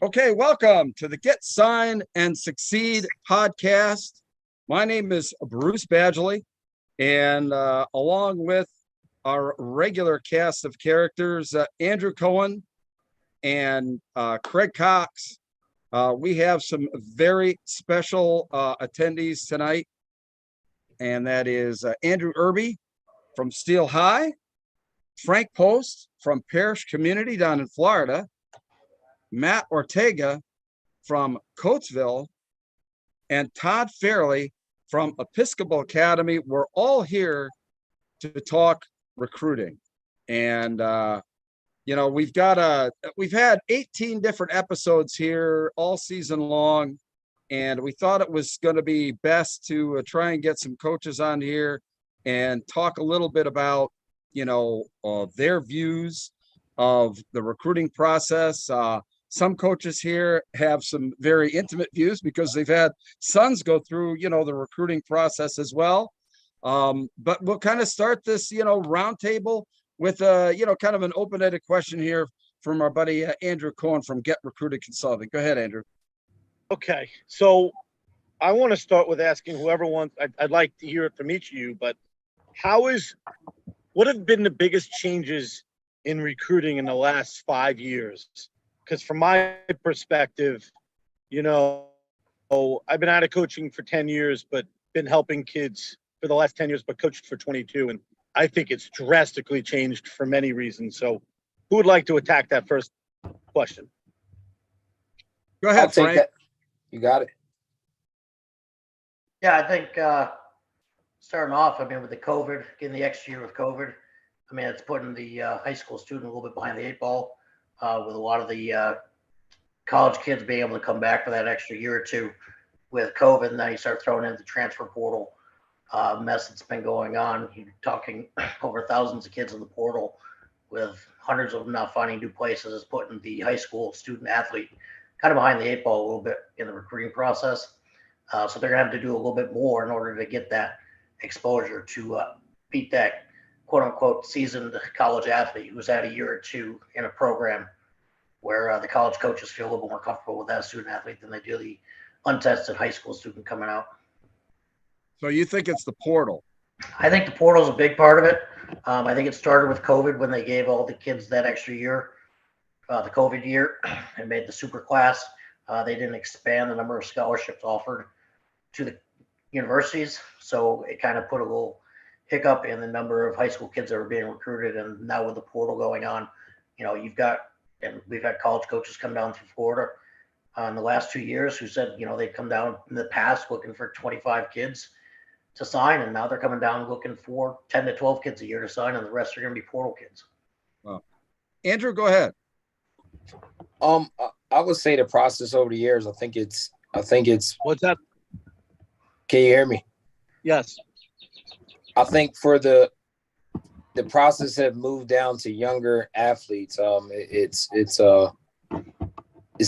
Okay, welcome to the Get Sign and Succeed podcast. My name is Bruce Badgley, and along with our regular cast of characters, Andrew Cohen and Craig Cox, we have some very special attendees tonight, and that is Andrew Irby from Steel High, Frank Post from Parish Community down in Florida, Matt Ortega from Coatesville, and Todd Fairley from Episcopal Academy. We're all here to talk recruiting. And we've had 18 different episodes here all season long, and we thought it was going to be best to try and get some coaches on here and talk a little bit about their views of the recruiting process. Some coaches here have some very intimate views because they've had sons go through, the recruiting process as well. But we'll kind of start this, roundtable with, kind of an open-ended question here from our buddy Andrew Cohen from Get Recruited Consulting. Go ahead, Andrew. Okay, so I want to start with asking whoever wants. I'd like to hear it from each of you, but what have been the biggest changes in recruiting in the last 5 years? Because from my perspective, I've been out of coaching for 10 years, but been helping kids for the last 10 years, but coached for 22. And I think it's drastically changed for many reasons. So who would like to attack that first question? Go ahead, I'll take Frank. that. You got it. Yeah, I think starting off, with the COVID, getting the extra year with COVID, it's putting the high school student a little bit behind the eight ball with a lot of the college kids being able to come back for that extra year or two with COVID. And then you start throwing in the transfer portal mess that's been going on. You're talking over thousands of kids in the portal with hundreds of them not finding new places, is putting the high school student athlete kind of behind the eight ball a little bit in the recruiting process. So they're gonna have to do a little bit more in order to get that exposure to beat that quote unquote seasoned college athlete who's had a year or two in a program where the college coaches feel a little more comfortable with that student athlete than they do the untested high school student coming out. So you think it's the portal? I think the portal is a big part of it. I think it started with COVID when they gave all the kids that extra year, the COVID year, and made the super class. They didn't expand the number of scholarships offered to the universities. So it kind of put a little hiccup in the number of high school kids that were being recruited. And now with the portal going on, we've had college coaches come down through Florida in the last 2 years who said, they'd come down in the past looking for 25 kids to sign. And now they're coming down looking for 10 to 12 kids a year to sign. And the rest are going to be portal kids. Wow. Andrew, go ahead. I would say the process over the years, I think it's What's that? Can you hear me? Yes. I think for the process have moved down to younger athletes. It's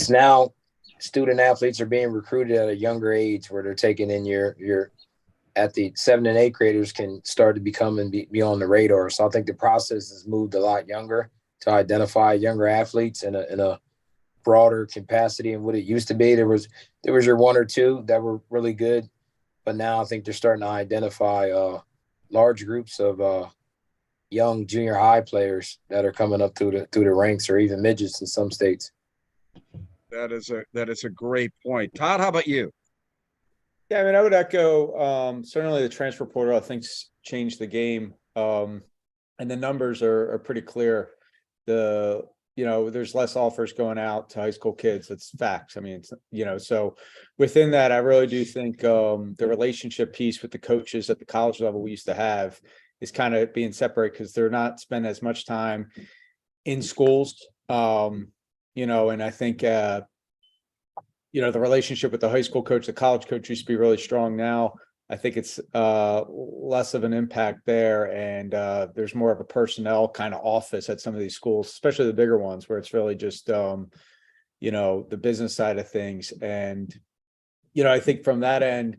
now student athletes are being recruited at a younger age where they're taking in your at the 7th and 8th graders can start to become and be on the radar. So I think the process has moved a lot younger to identify younger athletes in a broader capacity and what it used to be. There was your one or two that were really good, but now I think they're starting to identify large groups of young junior high players that are coming up through the ranks, or even midgets in some states. That is a great point. Todd, how about you? Yeah, I would echo certainly the transfer portal, I think, changed the game. And the numbers are pretty clear. There's less offers going out to high school kids. It's facts. So within that, I really do think the relationship piece with the coaches at the college level we used to have is kind of being separated because they're not spending as much time in schools. And I think, the relationship with the high school coach, the college coach used to be really strong. Now, I think it's less of an impact there, and there's more of a personnel kind of office at some of these schools, especially the bigger ones, where it's really just the business side of things. And I think from that end,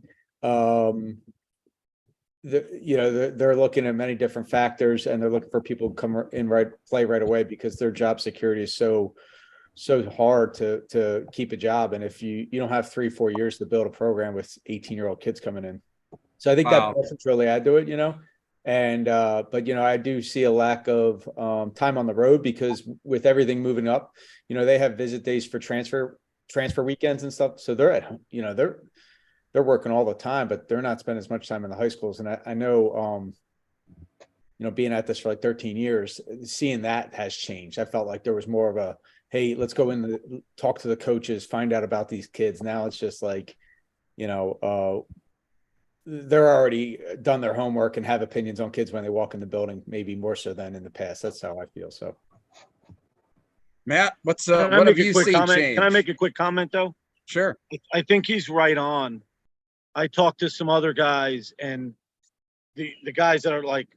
they're looking at many different factors, and they're looking for people to come in play right away because their job security is so so hard to keep a job. And if you don't have 3-4 years to build a program with 18-year-old kids coming in. So I think that Wow. presence really add to it, and but I do see a lack of time on the road because with everything moving up, they have visit days for transfer weekends and stuff. So they're at home, they're working all the time, but they're not spending as much time in the high schools. And I know being at this for like 13 years, seeing that has changed. I felt like there was more of a, hey, let's go in, talk to the coaches, find out about these kids. Now it's just like, they're already done their homework and have opinions on kids when they walk in the building, maybe more so than in the past. That's how I feel. So, Matt, what Can I have make a you quick seen comment? change? Can I make a quick comment though? Sure. I think he's right on. I talked to some other guys, and the guys that are like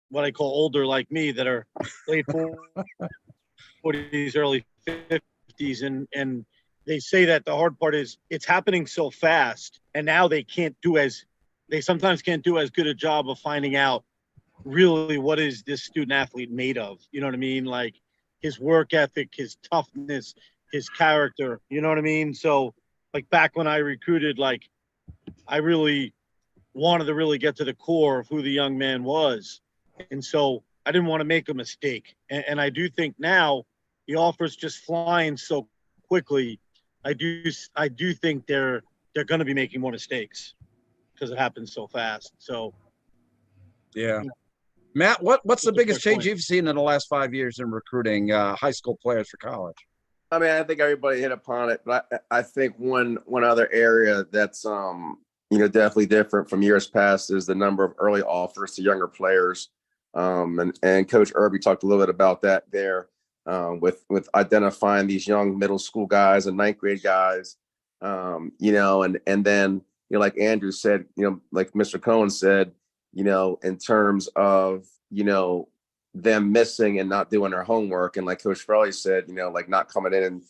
what I call older like me, that are late 40s, early 50s, and they say that the hard part is it's happening so fast, and now they sometimes can't do as good a job of finding out really what is this student athlete made of. You know what I mean? Like his work ethic, his toughness, his character. You know what I mean? So like back when I recruited, like I really wanted to really get to the core of who the young man was. And so I didn't want to make a mistake. And I do think now the offers just flying so quickly. I do think they're going to be making more mistakes because it happens so fast. So, Yeah. Matt, what's the That's a biggest fair change point. you've seen in the last 5 years in recruiting high school players for college? I mean, I think everybody hit upon it, but I think one other area that's definitely different from years past is the number of early offers to younger players. And Coach Irby talked a little bit about that there, with identifying these young middle school guys and ninth grade guys, and then like Andrew said, like Mr. Cohen said, in terms of them missing and not doing their homework, and like Coach Frelly said, like not coming in and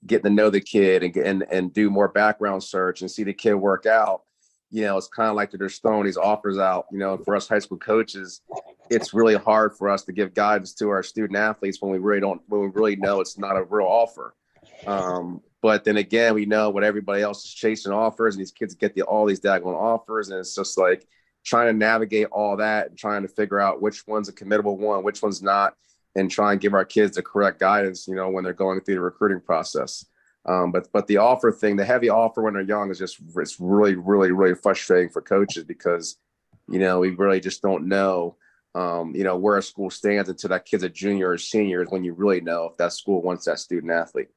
getting to know the kid and do more background search and see the kid work out. It's kind of like they're just throwing these offers out. For us high school coaches, it's really hard for us to give guidance to our student athletes when we really know it's not a real offer. But then again, we know what everybody else is chasing offers, and these kids get all these daggone offers, and it's just like trying to navigate all that and trying to figure out which one's a committable one, which one's not, and try and give our kids the correct guidance, when they're going through the recruiting process. But the offer thing, the heavy offer when they're young is it's really, really, really frustrating for coaches because, we really just don't know, where a school stands until that kid's a junior or senior is when you really know if that school wants that student athlete.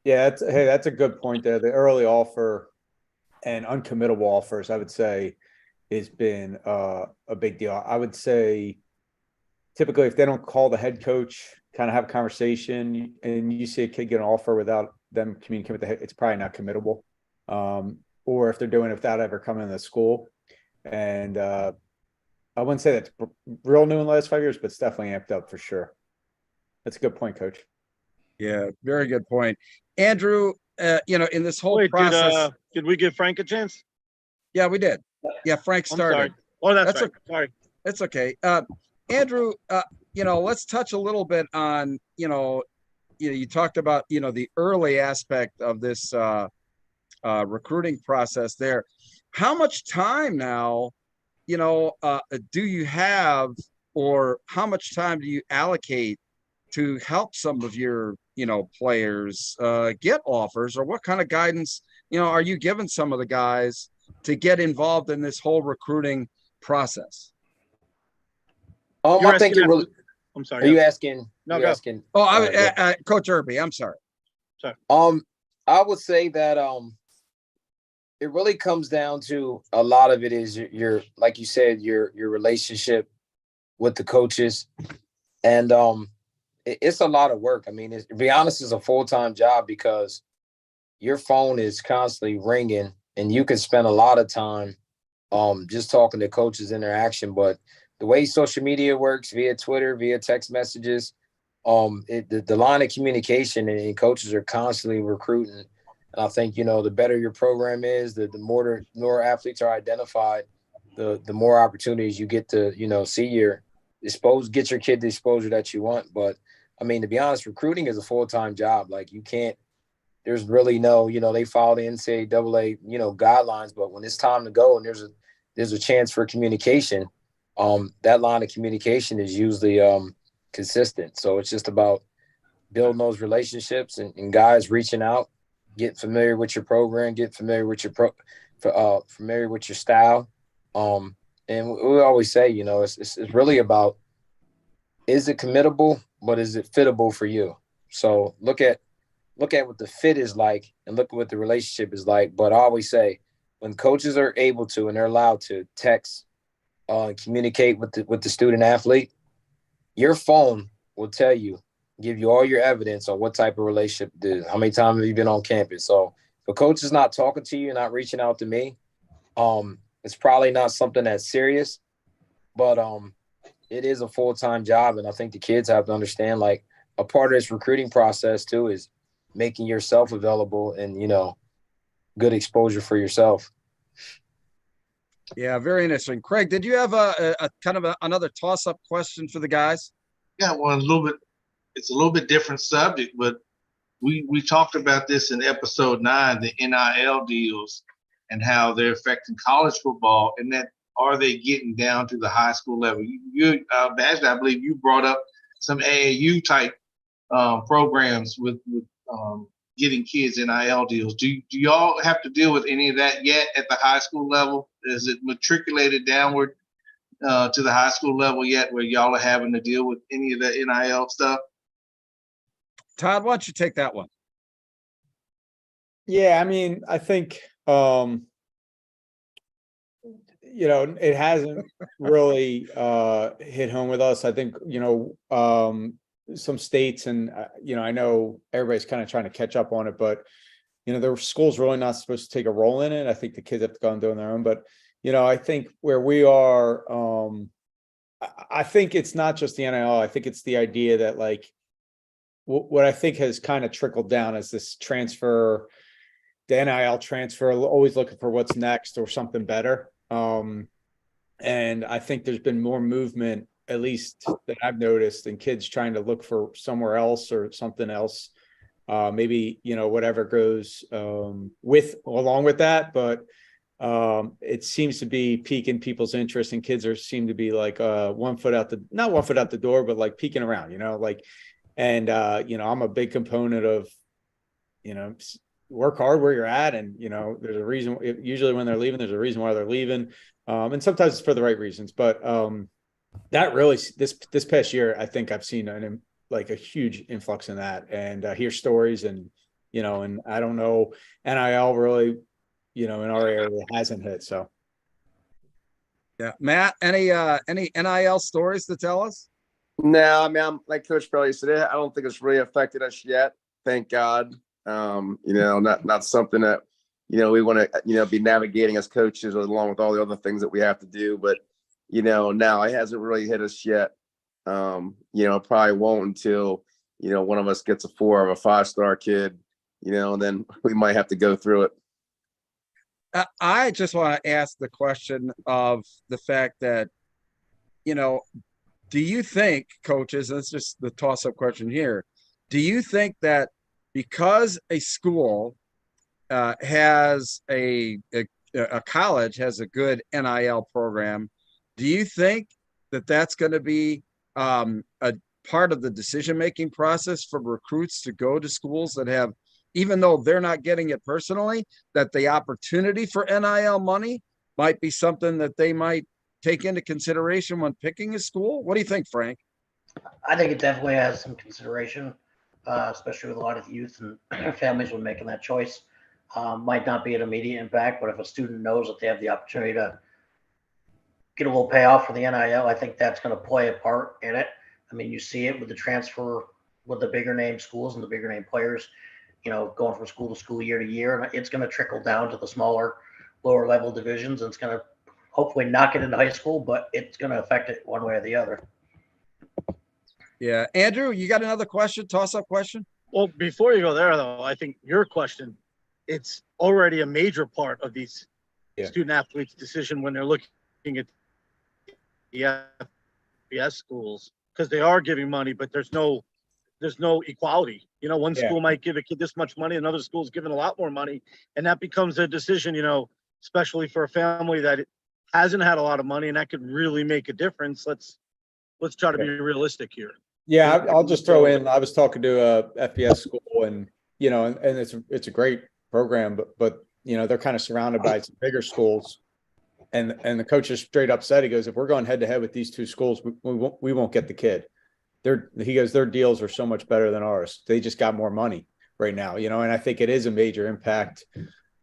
yeah, that's a good point there. The early offer and uncommittable offers, I would say, has been a big deal. I would say typically if they don't call the head coach, kind of have a conversation, and you see a kid get an offer without them communicating with the head, it's probably not committable. Or if they're doing it without ever coming to the school. And I wouldn't say that's real new in the last 5 years, but it's definitely amped up for sure. That's a good point, Coach. Yeah, very good point. Andrew, in this whole Wait, process. did we give Frank a chance? Yeah, we did. Yeah, Frank I'm started. sorry. Oh, that's right. Okay. Sorry. It's okay. Andrew, let's touch a little bit on, you talked about, the early aspect of this recruiting process there. How much time now, do you have, or how much time do you allocate to help some of your, players get offers, or what kind of guidance, are you giving some of the guys to get involved in this whole recruiting process? You're I think asking it really. I'm sorry. Are you asking? No, you're go. asking. Oh, Coach Irby, I'm sorry. I would say that it really comes down to a lot of it is your like you said, your relationship with the coaches, and it's a lot of work. I mean, to be honest, it's a full-time job because your phone is constantly ringing, and you can spend a lot of time just talking to coaches interaction. But the way social media works via Twitter, via text messages, the line of communication, and coaches are constantly recruiting. And I think, the better your program is, the more athletes are identified, the more opportunities you get to, get your kid the exposure that you want. But I mean, to be honest, recruiting is a full-time job. Like you can't, there's really no, they follow the NCAA, guidelines, but when it's time to go and there's a chance for communication, that line of communication is usually consistent. So it's just about building those relationships and guys reaching out, get familiar with your program, get familiar with your familiar with your style. And we always say, it's really about, is it committable, but is it fittable for you? So look at what the fit is like and look at what the relationship is like. But I always say, when coaches are able to and they're allowed to text and communicate with the student athlete, your phone will give you all your evidence on what type of relationship it is. How many times have you been on campus? So if a coach is not talking to you, not reaching out to me, it's probably not something that's serious, but it is a full-time job. And I think the kids have to understand, like, a part of this recruiting process too is making yourself available and, good exposure for yourself. Yeah, very interesting. Craig, did you have a kind of another toss-up question for the guys? Yeah, well, it's a little bit different subject, but we talked about this in episode 9, the NIL deals and how they're affecting college football, and that are they getting down to the high school level? Badge, I believe you brought up some AAU type programs with getting kids NIL deals. Do y'all have to deal with any of that yet at the high school level? Is it matriculated downward to the high school level yet, where y'all are having to deal with any of the NIL stuff? Todd, why don't you take that one? Yeah, I mean, I think it hasn't really hit home with us. I think some states and I know everybody's kind of trying to catch up on it, but the school's really not supposed to take a role in it. I think the kids have to go and do it on their own. But I think where we are, I think it's not just the NIL. I think it's the idea that, like, what I think has kind of trickled down is this transfer, the NIL transfer, always looking for what's next or something better. And I think there's been more movement, at least that I've noticed, in kids trying to look for somewhere else or something else. Maybe, whatever goes along with that, but it seems to be piquing people's interest, and kids seem to be like not 1 foot out the door, but like peeking around, and I'm a big component of, work hard where you're at. And, there's a reason, usually when they're leaving, there's a reason why they're leaving. And sometimes it's for the right reasons, but that really, this past year, I think I've seen a huge influx in that, and hear stories and I don't know, NIL really, in our area hasn't hit. So. Yeah. Matt, any NIL stories to tell us? No, I mean, I'm like Coach Pelly said, I don't think it's really affected us yet. Thank God. Not something that, we want to, be navigating as coaches along with all the other things that we have to do. But, now it hasn't really hit us yet. Probably won't until, one of us gets a 4 or a 5-star kid, and then we might have to go through it. I just want to ask the question of the fact that, do you think, coaches, that's just the toss-up question here, do you think that because a school has a college has a good NIL program, do you think that that's going to be a part of the decision-making process for recruits to go to schools that have, even though they're not getting it personally, that the opportunity for NIL money might be something that they might take into consideration when picking a school? What do you think, Frank? I think it definitely has some consideration, especially with a lot of youth and families when making that choice. Might not be an immediate impact, but if a student knows that they have the opportunity to get a little payoff for the NIL, I think that's going to play a part in it. I mean, you see it with the transfer with the bigger name schools and the bigger name players, going from school to school, year to year, and it's going to trickle down to the smaller, lower level divisions, and it's going to hopefully knock it into high school, but it's going to affect it one way or the other. Yeah. Andrew, you got another question, toss-up question? Well, before you go there, though, I think your question, it's already a major part of these student athletes' decision when they're looking at the FBS schools, because they are giving money, but there's no there's no equality. One Yeah. school might give a kid this much money, another school's giving a lot more money, and that becomes a decision, especially for a family that hasn't had a lot of money, and that could really make a difference. Let's try to be realistic here. Yeah, I'll just throw in, I was talking to a FBS school and, and it's a great program, but they're kind of surrounded by some bigger schools. And the coach is straight up said, he goes, if we're going head to head with these two schools, we won't get the kid. He goes, their deals are so much better than ours. They just got more money right now, and I think it is a major impact,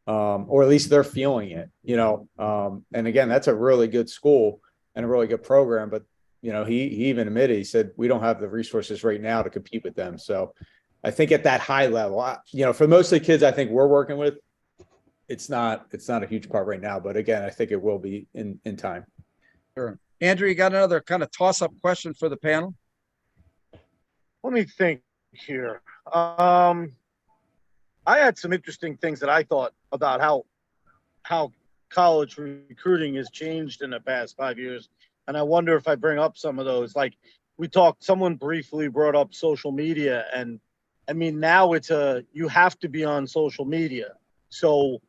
or at least they're feeling it, and again, that's a really good school and a really good program, but he even admitted, he said, we don't have the resources right now to compete with them. So I think at that high level, for most of the kids I think we're working with, it's not a huge part right now, but again, I think it will be in time. Sure. Andrew, you got another kind of toss-up question for the panel? Let me think here. I had some interesting things that I thought about how college recruiting has changed in the past 5 years. And I wonder if I bring up some of those. Like someone briefly brought up social media. And I mean, now you have to be on social media. So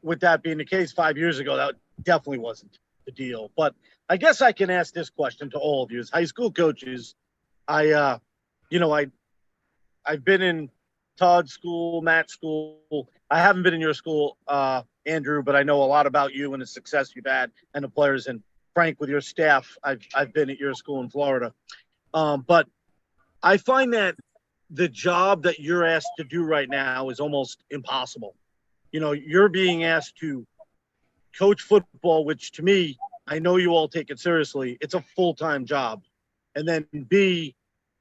with that being the case, 5 years ago, that definitely wasn't the deal. But I guess I can ask this question to all of you as high school coaches. I've been in Todd's school, Matt's school. I haven't been in your school, Andrew, but I know a lot about you and the success you've had and the players. And Frank, with your staff, I've been at your school in Florida. But I find that the job that you're asked to do right now is almost impossible. You're being asked to coach football, which to me, I know you all take it seriously. It's a full-time job. And then B,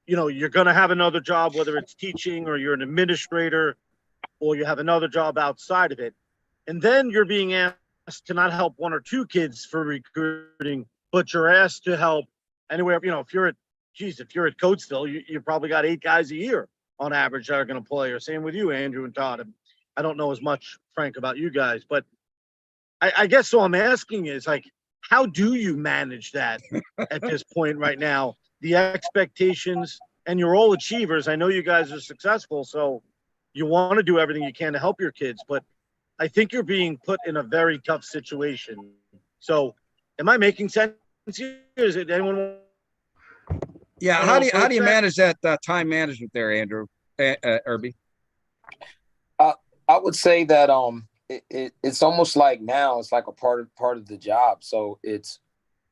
you're going to have another job, whether it's teaching or you're an administrator or you have another job outside of it. And then you're being asked to not help one or two kids for recruiting, but you're asked to help anywhere. If you're at Coatesville, you probably got 8 guys a year on average that are going to play, or same with you, Andrew and Todd. I don't know as much, Frank, about you guys, but I guess so I'm asking is like, how do you manage that at this point right now? The expectations, and you're all achievers. I know you guys are successful, so you want to do everything you can to help your kids, but I think you're being put in a very tough situation. So am I making sense here? Is it anyone? Yeah. How do you manage that time management there, Andrew, Irby? I would say that it's almost like now it's like a part of the job. So it's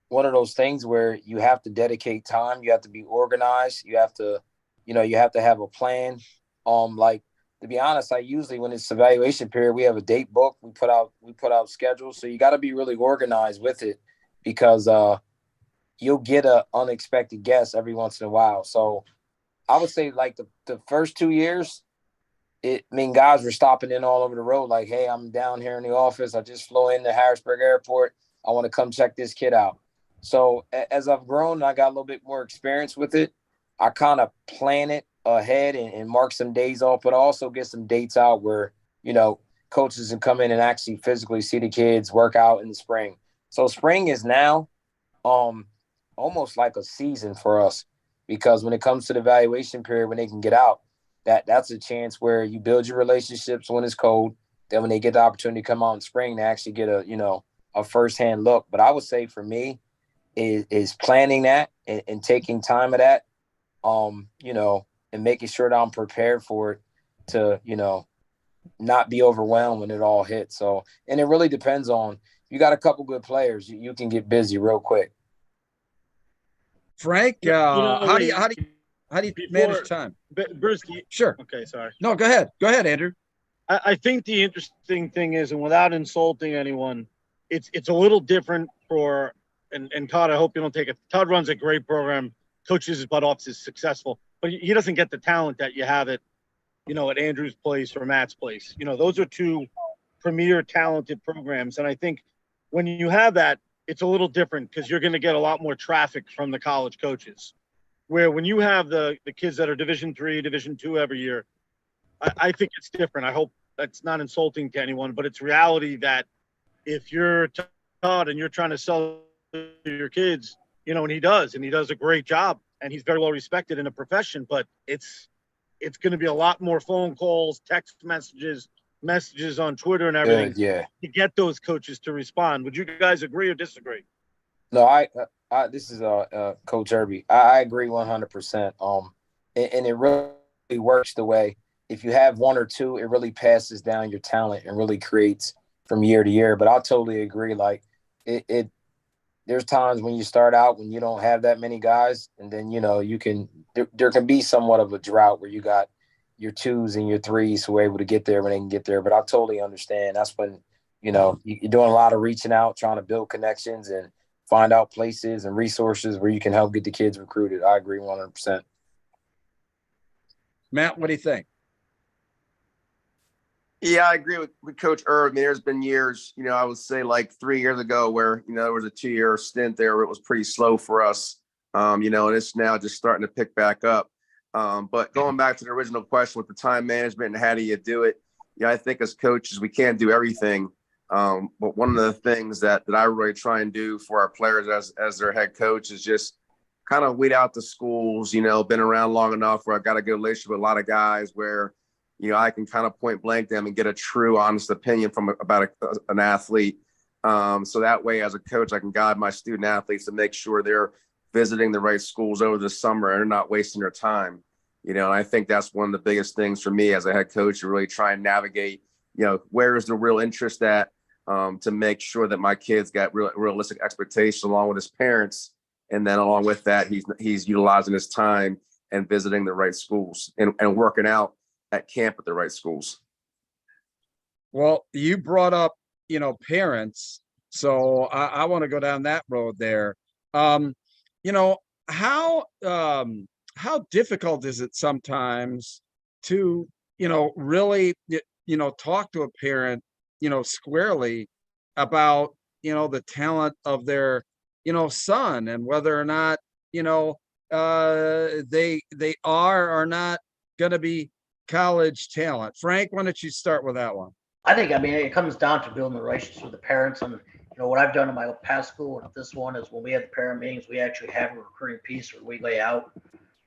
one of those things where you have to dedicate time. You have to be organized. You have to have a plan. Like, to be honest, I usually, when it's evaluation period, we have a date book. We put out schedules. So you got to be really organized with it, because you'll get an unexpected guest every once in a while. So I would say like the first 2 years, guys were stopping in all over the road. Like, hey, I'm down here in the office. I just flew into Harrisburg Airport. I want to come check this kid out. So as I've grown and I got a little bit more experience with it, I kind of plan it ahead and mark some days off, but also get some dates out where, coaches can come in and actually physically see the kids work out in the spring. So spring is now almost like a season for us, because when it comes to the evaluation period, when they can get out, that's a chance where you build your relationships when it's cold. Then when they get the opportunity to come out in spring, they actually get a firsthand look. But I would say for me is planning that and taking time of that, and making sure that I'm prepared for it to, not be overwhelmed when it all hits. So, and it really depends on, you got a couple good players, you can get busy real quick. Frank, how do you manage time? Bruce, Sure. Okay, sorry. No, go ahead. Go ahead, Andrew. I think the interesting thing is, and without insulting anyone, it's a little different for, and Todd, I hope you don't take it. Todd runs a great program, coaches his butt off, is successful, but he doesn't get the talent that you have at Andrew's place or Matt's place. Those are two premier talented programs. And I think when you have that, it's a little different, because you're going to get a lot more traffic from the college coaches. Where when you have the kids that are Division III, Division II every year, I think it's different. I hope that's not insulting to anyone, but it's reality that if you're Todd and you're trying to sell your kids, and he does a great job. and he's very well respected in the profession, but it's going to be a lot more phone calls, text messages on Twitter and everything Yeah. to get those coaches to respond. Would you guys agree or disagree? No, I this is Coach Irby. I agree 100%. And it really works the way if you have one or two, it really passes down your talent and really creates from year to year. But I totally agree. Like it there's times when you start out when you don't have that many guys, and then there can be somewhat of a drought where you got your twos and your threes who are able to get there when they can get there. But I totally understand. That's when you're doing a lot of reaching out, trying to build connections and find out places and resources where you can help get the kids recruited. I agree 100%. Matt, what do you think? Yeah, I agree with Coach Irv. I mean, there's been years, I would say like 3 years ago where, there was a 2-year stint there where it was pretty slow for us, and it's now just starting to pick back up. But going back to the original question with the time management and how do you do it? Yeah, I think as coaches, we can't do everything. But one of the things that I really try and do for our players as their head coach is just kind of weed out the schools, been around long enough where I've got a good relationship with a lot of guys where, I can kind of point blank them and get a true, honest opinion about an athlete. So that way, as a coach, I can guide my student athletes to make sure they're visiting the right schools over the summer and they're not wasting their time. And I think that's one of the biggest things for me as a head coach to really try and navigate, where is the real interest at, to make sure that my kids got realistic expectations along with his parents. And then along with that, he's utilizing his time and visiting the right schools and working out at camp at the right schools. Well, you brought up, parents. So I want to go down that road there. How difficult is it sometimes to, really, talk to a parent, squarely about, the talent of their, son and whether or not, they are not going to be college talent. Frank, why don't you start with that one? I think, it comes down to building relationships with the parents. And, what I've done in my past school and this one is when we had the parent meetings, we actually have a recruiting piece where we lay out,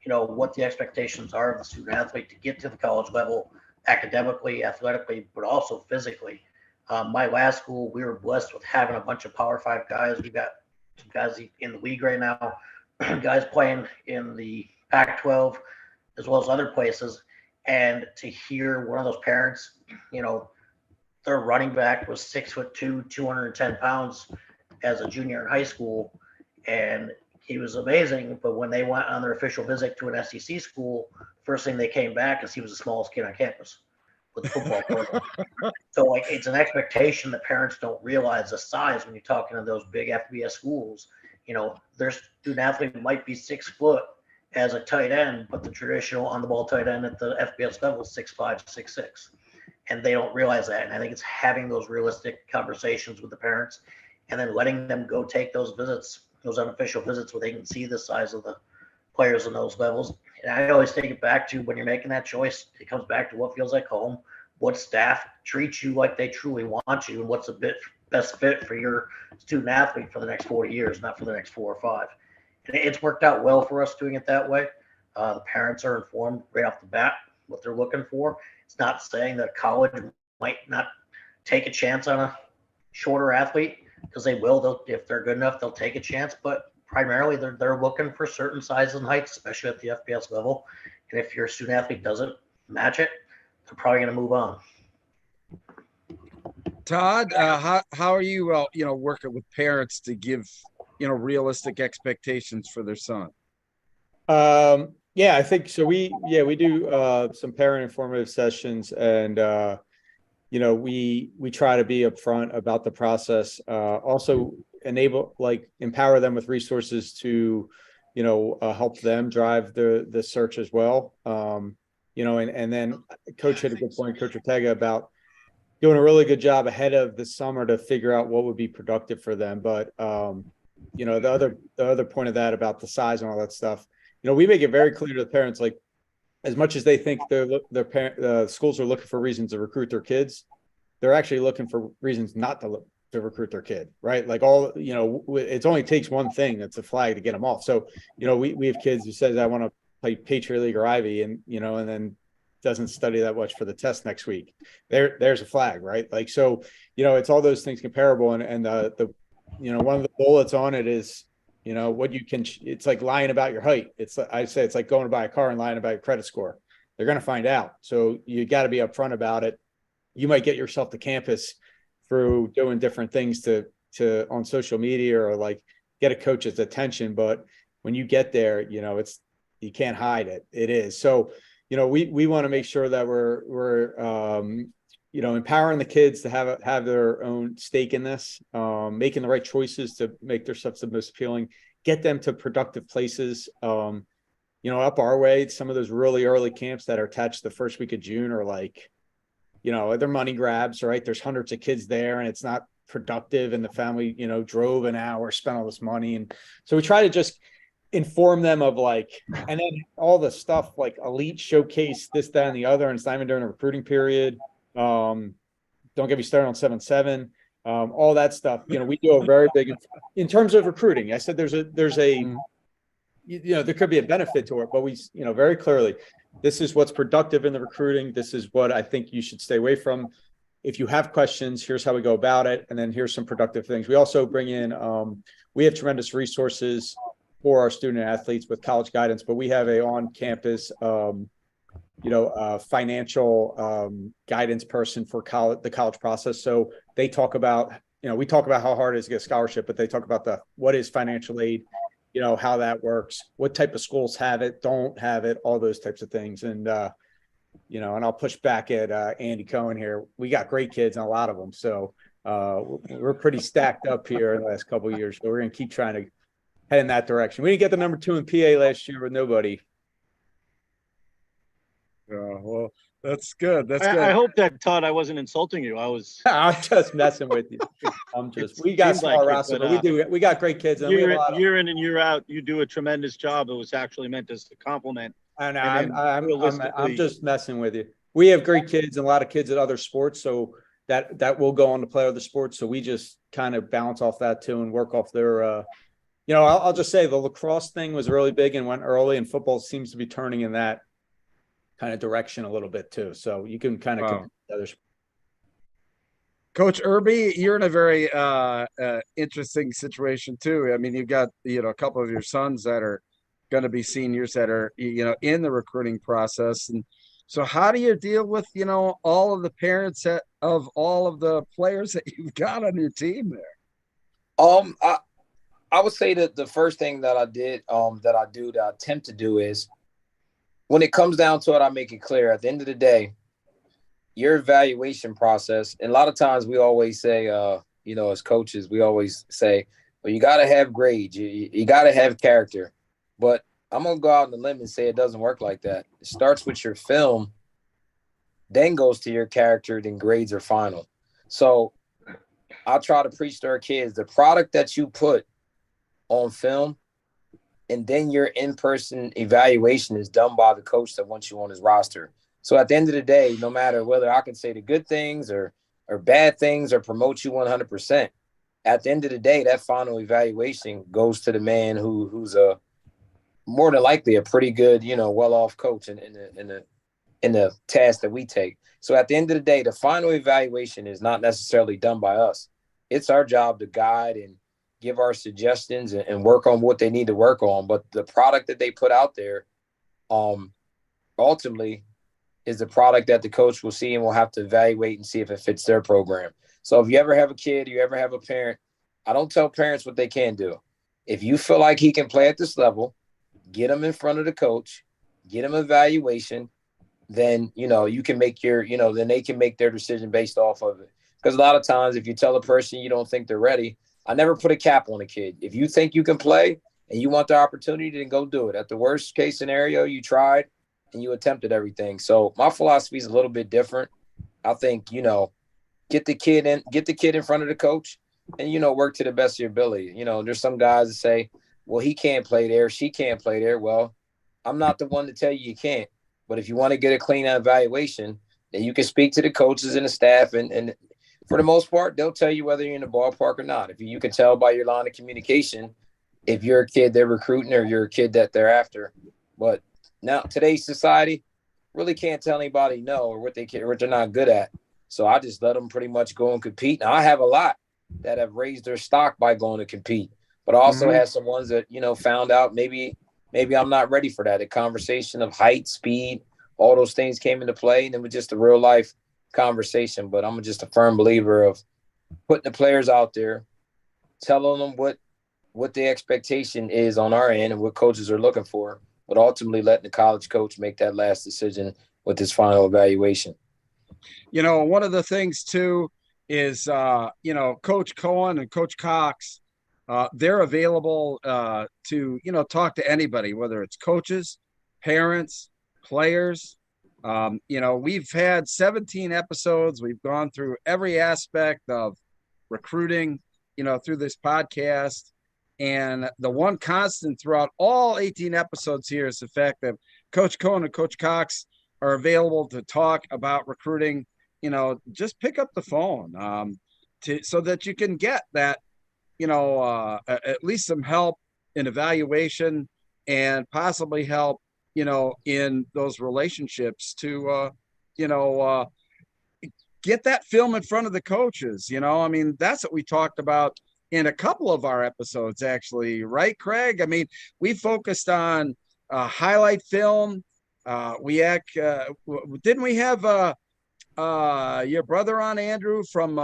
what the expectations are of the student athlete to get to the college level, academically, athletically, but also physically. My last school, we were blessed with having a bunch of Power 5 guys. We've got some guys in the league right now, guys playing in the Pac-12, as well as other places. And to hear one of those parents, their running back was 6'2", 210 pounds as a junior in high school, and he was amazing. But when they went on their official visit to an SEC school, first thing they came back is he was the smallest kid on campus with the football program. So it's an expectation that parents don't realize the size when you're talking to those big FBS schools. Their student athlete might be 6 foot as a tight end, but the traditional on the ball tight end at the FBS level is 6'5", 6'6". And they don't realize that. And I think it's having those realistic conversations with the parents and then letting them go take those visits, those unofficial visits where they can see the size of the players in those levels. And I always take it back to when you're making that choice, it comes back to what feels like home, what staff treats you like they truly want you, and what's the best fit for your student athlete for the next 40 years, not for the next 4 or 5. And it's worked out well for us doing it that way. The parents are informed right off the bat what they're looking for. It's not saying that college might not take a chance on a shorter athlete, because they will. If they're good enough, they'll take a chance. But primarily, they're looking for certain sizes and heights, especially at the FBS level. And if your student athlete doesn't match it, they're probably going to move on. Todd, how are you, working with parents to give, realistic expectations for their son? Yeah, I think so. We do some parent informative sessions, and we try to be upfront about the process. Also empower them with resources to, help them drive the search as well. And then Coach had a good point, Coach Ortega, about doing a really good job ahead of the summer to figure out what would be productive for them. But the other point of that about the size and all that stuff, we make it very clear to the parents, like, as much as they think schools are looking for reasons to recruit their kids, they're actually looking for reasons not to to recruit their kid, right? Like all, it only takes one thing that's a flag to get them off. So, we have kids who says, I want to play Patriot League or Ivy, and then doesn't study that much for the test next week. There's a flag, right? Like, so, it's all those things comparable. And the one of the bullets on it is, what you can, it's like lying about your height. I say it's like going to buy a car and lying about your credit score. They're going to find out. So you got to be upfront about it. You might get yourself to campus through doing different things to on social media or like get a coach's attention. But when you get there, you can't hide it. It is. So, we want to make sure that we're empowering the kids to have their own stake in this, making the right choices to make their stuff the most appealing, get them to productive places. Up our way, some of those really early camps that are attached the first week of June are like, they're money grabs, right? There's hundreds of kids there and it's not productive. And the family, drove an hour, spent all this money. And so we try to just inform them of like, and then all the stuff like elite showcase, this, that, and the other. And it's not even during a recruiting period. Don't get me started on 7-7. All that stuff, we do a very big in terms of recruiting. I said there's a there could be a benefit to it, but we, very clearly, this is what's productive in the recruiting. This is what I think you should stay away from. If you have questions, here's how we go about it. And then here's some productive things. We also bring in, we have tremendous resources for our student athletes with college guidance, but we have a on-campus, financial guidance person for the college process. So they talk about, we talk about how hard it is to get a scholarship, but they talk about what is financial aid, how that works, what type of schools have it, don't have it, all those types of things. And, and I'll push back at Andy Cohen here. We got great kids and a lot of them. So we're pretty stacked up here in the last couple of years. So we're going to keep trying to head in that direction. We didn't get the number 2 in PA last year with nobody. Well, that's good. That's good. I hope that, Todd, I wasn't insulting you. I was. I'm just messing with you. We got small like roster, but we got great kids. And year in and year out, you do a tremendous job. It was actually meant as a compliment. I know. I'm just messing with you. We have great kids and a lot of kids at other sports, so that will go on to play other sports. So we just kind of bounce off that too and work off their. I'll just say the lacrosse thing was really big and went early, and football seems to be turning in that kind of direction a little bit too. So you can kind of compare the others. Coach Irby, you're in a very interesting situation too. I mean, you've got a couple of your sons that are going to be seniors that are in the recruiting process, and so how do you deal with all of the parents of all of the players that you've got on your team there? I would say that the first thing that I did that I attempt to do is, when it comes down to it, I make it clear at the end of the day, your evaluation process, and a lot of times we always say, as coaches, we always say, well, you got to have grades, you got to have character. But I'm going to go out on the limb and say it doesn't work like that. It starts with your film, then goes to your character, then grades are final. So I try to preach to our kids, the product that you put on film, and then your in-person evaluation is done by the coach that wants you on his roster. So at the end of the day, no matter whether I can say the good things or bad things or promote you 100%, at the end of the day, that final evaluation goes to the man who's more than likely a pretty good, well-off coach in the task that we take. So at the end of the day, the final evaluation is not necessarily done by us. It's our job to guide and give our suggestions and work on what they need to work on. But the product that they put out there, ultimately is the product that the coach will see and will have to evaluate and see if it fits their program. So if you ever have a kid, you ever have a parent, I don't tell parents what they can do. If you feel like he can play at this level, get him in front of the coach, get him evaluation, then, you can make then they can make their decision based off of it. Because a lot of times if you tell a person you don't think they're ready, I never put a cap on a kid. If you think you can play and you want the opportunity, then go do it. At the worst case scenario, you tried and you attempted everything. So my philosophy is a little bit different. I think, get the kid in front of the coach and, work to the best of your ability. There's some guys that say, well, he can't play there, she can't play there. Well, I'm not the one to tell you can't. But if you want to get a clean evaluation, then you can speak to the coaches and the staff and for the most part, they'll tell you whether you're in the ballpark or not. If you can tell by your line of communication, if you're a kid they're recruiting or you're a kid that they're after. But now today's society really can't tell anybody no or what they're not good at. So I just let them pretty much go and compete. Now I have a lot that have raised their stock by going to compete, but I also had some ones that, found out maybe I'm not ready for that. A conversation of height, speed, all those things came into play, and it was just a real life conversation. But I'm just a firm believer of putting the players out there, telling them what the expectation is on our end and what coaches are looking for, but ultimately letting the college coach make that last decision with his final evaluation. One of the things too is, Coach Cohen and Coach Cox, they're available to, talk to anybody, whether it's coaches, parents, players. We've had 17 episodes. We've gone through every aspect of recruiting, through this podcast. And the one constant throughout all 18 episodes here is the fact that Coach Cohen and Coach Cox are available to talk about recruiting. Just pick up the phone so that you can get that, at least some help in evaluation and possibly help, in those relationships to, get that film in front of the coaches. That's what we talked about in a couple of our episodes, actually, right, Craig? We focused on highlight film. Didn't we have your brother on, Andrew, from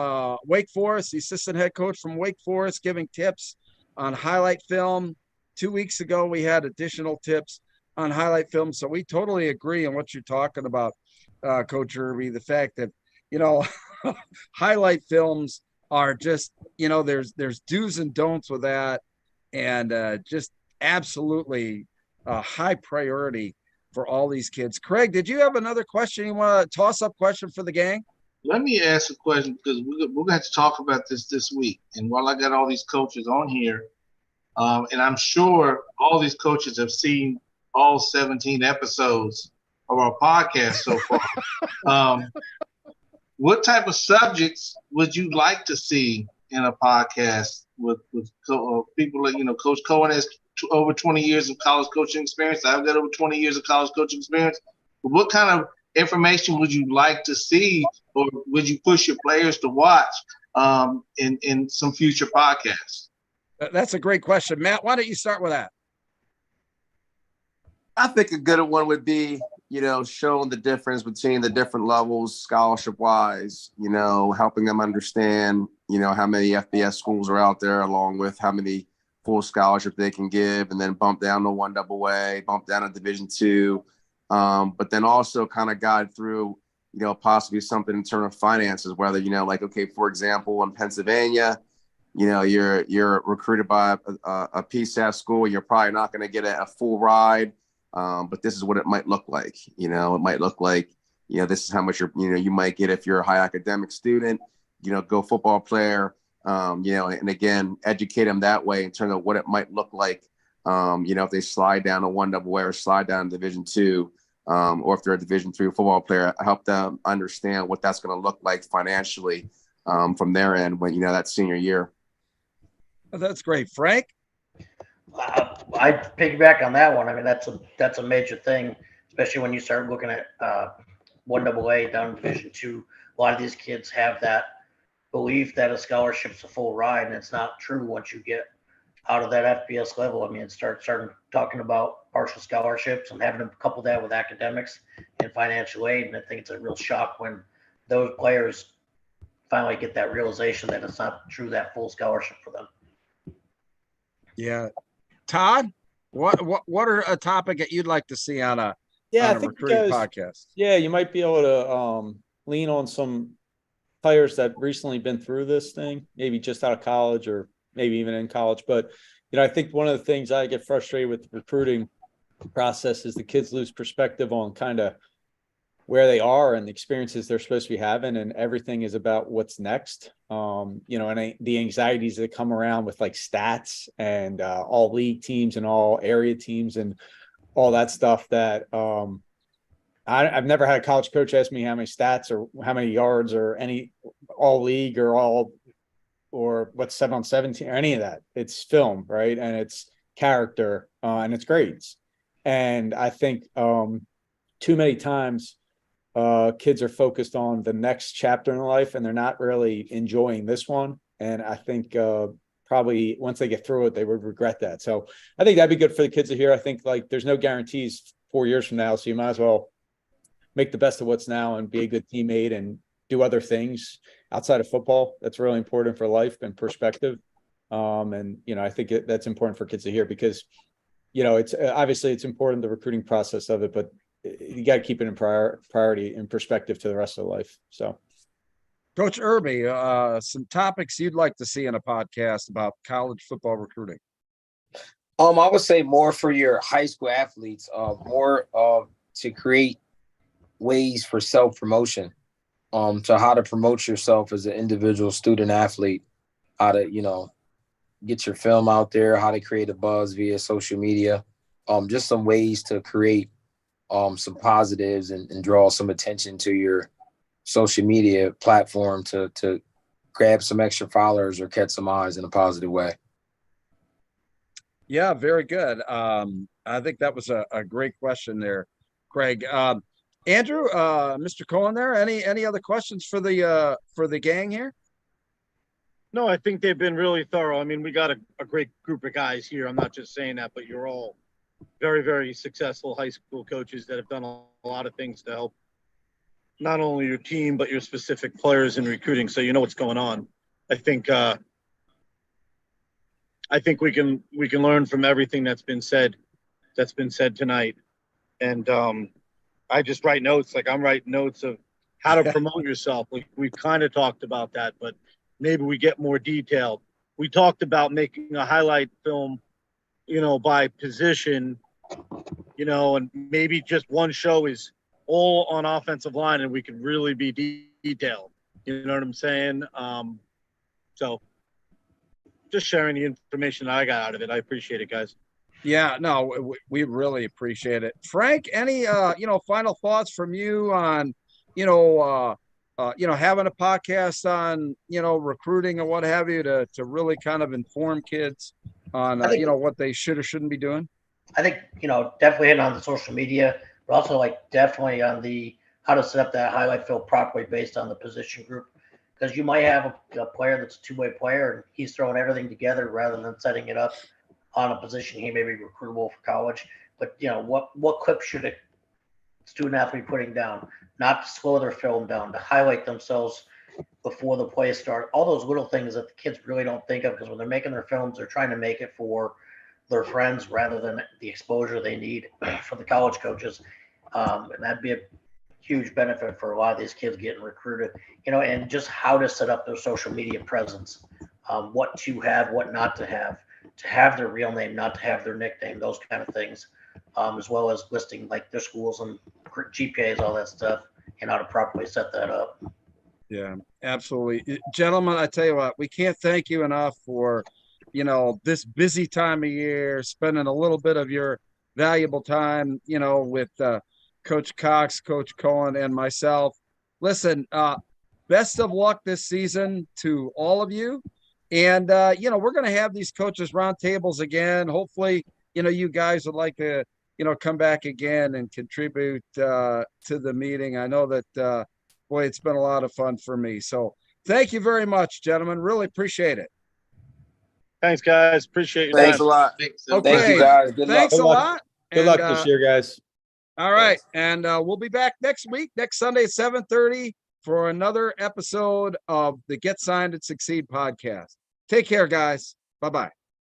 Wake Forest, the assistant head coach from Wake Forest, giving tips on highlight film? 2 weeks ago, we had additional tips on highlight film. So we totally agree on what you're talking about, Coach Irby, the fact that, highlight films are just, there's do's and don'ts with that, and just absolutely a high priority for all these kids. Craig, did you have another question? You want a toss-up question for the gang? Let me ask a question, because we're going to have to talk about this week. And while I got all these coaches on here, and I'm sure all these coaches have seen all 17 episodes of our podcast so far. What type of subjects would you like to see in a podcast with people like, Coach Cohen has over 20 years of college coaching experience. I've got over 20 years of college coaching experience. What kind of information would you like to see, or would you push your players to watch in some future podcasts? That's a great question. Matt, why don't you start with that? I think a good one would be, showing the difference between the different levels scholarship wise, helping them understand, how many FBS schools are out there, along with how many full scholarship they can give, and then bump down to 1AA, bump down to Division II. But then also kind of guide through, possibly something in terms of finances, whether, okay, for example, in Pennsylvania, you're recruited by a PSAT school, you're probably not going to get a full ride. But this is what it might look like. It might look like, this is how much you might get if you're a high academic student, go football player, and again, educate them that way in terms of what it might look like. If they slide down to 1AA or slide down to Division II, or if they're a Division III football player, help them understand what that's going to look like financially from their end when, that senior year. That's great. Frank? I piggyback on that one. That's a major thing, especially when you start looking at 1AA down in Division II. A lot of these kids have that belief that a scholarship's a full ride, and it's not true once you get out of that FBS level. Starting talking about partial scholarships and having to couple that with academics and financial aid. And I think it's a real shock when those players finally get that realization that it's not true that full scholarship for them. Yeah. Todd, what are a topic that you'd like to see on a recruiting podcast? Yeah, you might be able to lean on some players that recently been through this thing, maybe just out of college or maybe even in college. But, I think one of the things I get frustrated with the recruiting process is the kids lose perspective on kind of where they are and the experiences they're supposed to be having, and everything is about what's next. And the anxieties that come around with like stats and all league teams and all area teams and all that stuff that I've never had a college coach ask me how many stats or how many yards or any all league or what's 7-on-17 or any of that. It's film, right? And it's character, and it's grades. And I think too many times kids are focused on the next chapter in life and they're not really enjoying this one. And I think probably once they get through it, they would regret that. So I think that'd be good for the kids to hear. I think like there's no guarantees 4 years from now. So you might as well make the best of what's now and be a good teammate and do other things outside of football. That's really important for life and perspective. And, I think that's important for kids to hear because, it's obviously it's important, the recruiting process of it, but you got to keep it in priority in perspective to the rest of life. So. Coach Irby, some topics you'd like to see in a podcast about college football recruiting. I would say more for your high school athletes, more to create ways for self-promotion. So how to promote yourself as an individual student athlete, how to, get your film out there, how to create a buzz via social media, just some ways to create some positives and draw some attention to your social media platform to grab some extra followers or catch some eyes in a positive way. Yeah, very good. I think that was a great question there, Craig. Andrew, Mr. Cohen there, any other questions for the gang here? No, I think they've been really thorough. I mean, we got a great group of guys here. I'm not just saying that, but you're all very, very successful high school coaches that have done a lot of things to help not only your team, but your specific players in recruiting. So you know what's going on. I think we can learn from everything that's been said tonight. And I just write notes, like I'm writing notes of how to promote yourself. We've kind of talked about that, but maybe we get more detailed. We talked about making a highlight film, by position, and maybe just one show is all on offensive line and we could really be detailed. You know what I'm saying? So just sharing the information that I got out of it. I appreciate it, guys. Yeah, no, we really appreciate it. Frank, any final thoughts from you on having a podcast on recruiting and what have you to really kind of inform kids on what they should or shouldn't be doing? I think, definitely hitting on the social media, but also definitely on the how to set up that highlight film properly based on the position group. Because you might have a player that's a two-way player and he's throwing everything together rather than setting it up on a position he may be recruitable for college. But, what clip should a student athlete putting down? Not to slow their film down, to highlight themselves before the play starts. All those little things that the kids really don't think of, because when they're making their films, they're trying to make it for their friends rather than the exposure they need for the college coaches. And that'd be a huge benefit for a lot of these kids getting recruited, and just how to set up their social media presence, what to have, what not to have their real name, not to have their nickname, those kind of things, as well as listing their schools and GPAs, all that stuff, and how to properly set that up. Yeah, absolutely. Gentlemen, I tell you what, we can't thank you enough for, this busy time of year, spending a little bit of your valuable time, with Coach Cox, Coach Cohen, and myself. Listen, best of luck this season to all of you. And, we're going to have these coaches roundtables again. Hopefully, you guys would like to, come back again and contribute to the meeting. I know that, boy, it's been a lot of fun for me. So thank you very much, gentlemen. Really appreciate it. Thanks, guys. Appreciate your Thanks time. a lot. Okay. Thank you, guys. Good luck. Thanks a lot. Good luck this year, guys. All right. And we'll be back next Sunday at 7:30 for another episode of the Get Signed and Succeed podcast. Take care, guys. Bye-bye.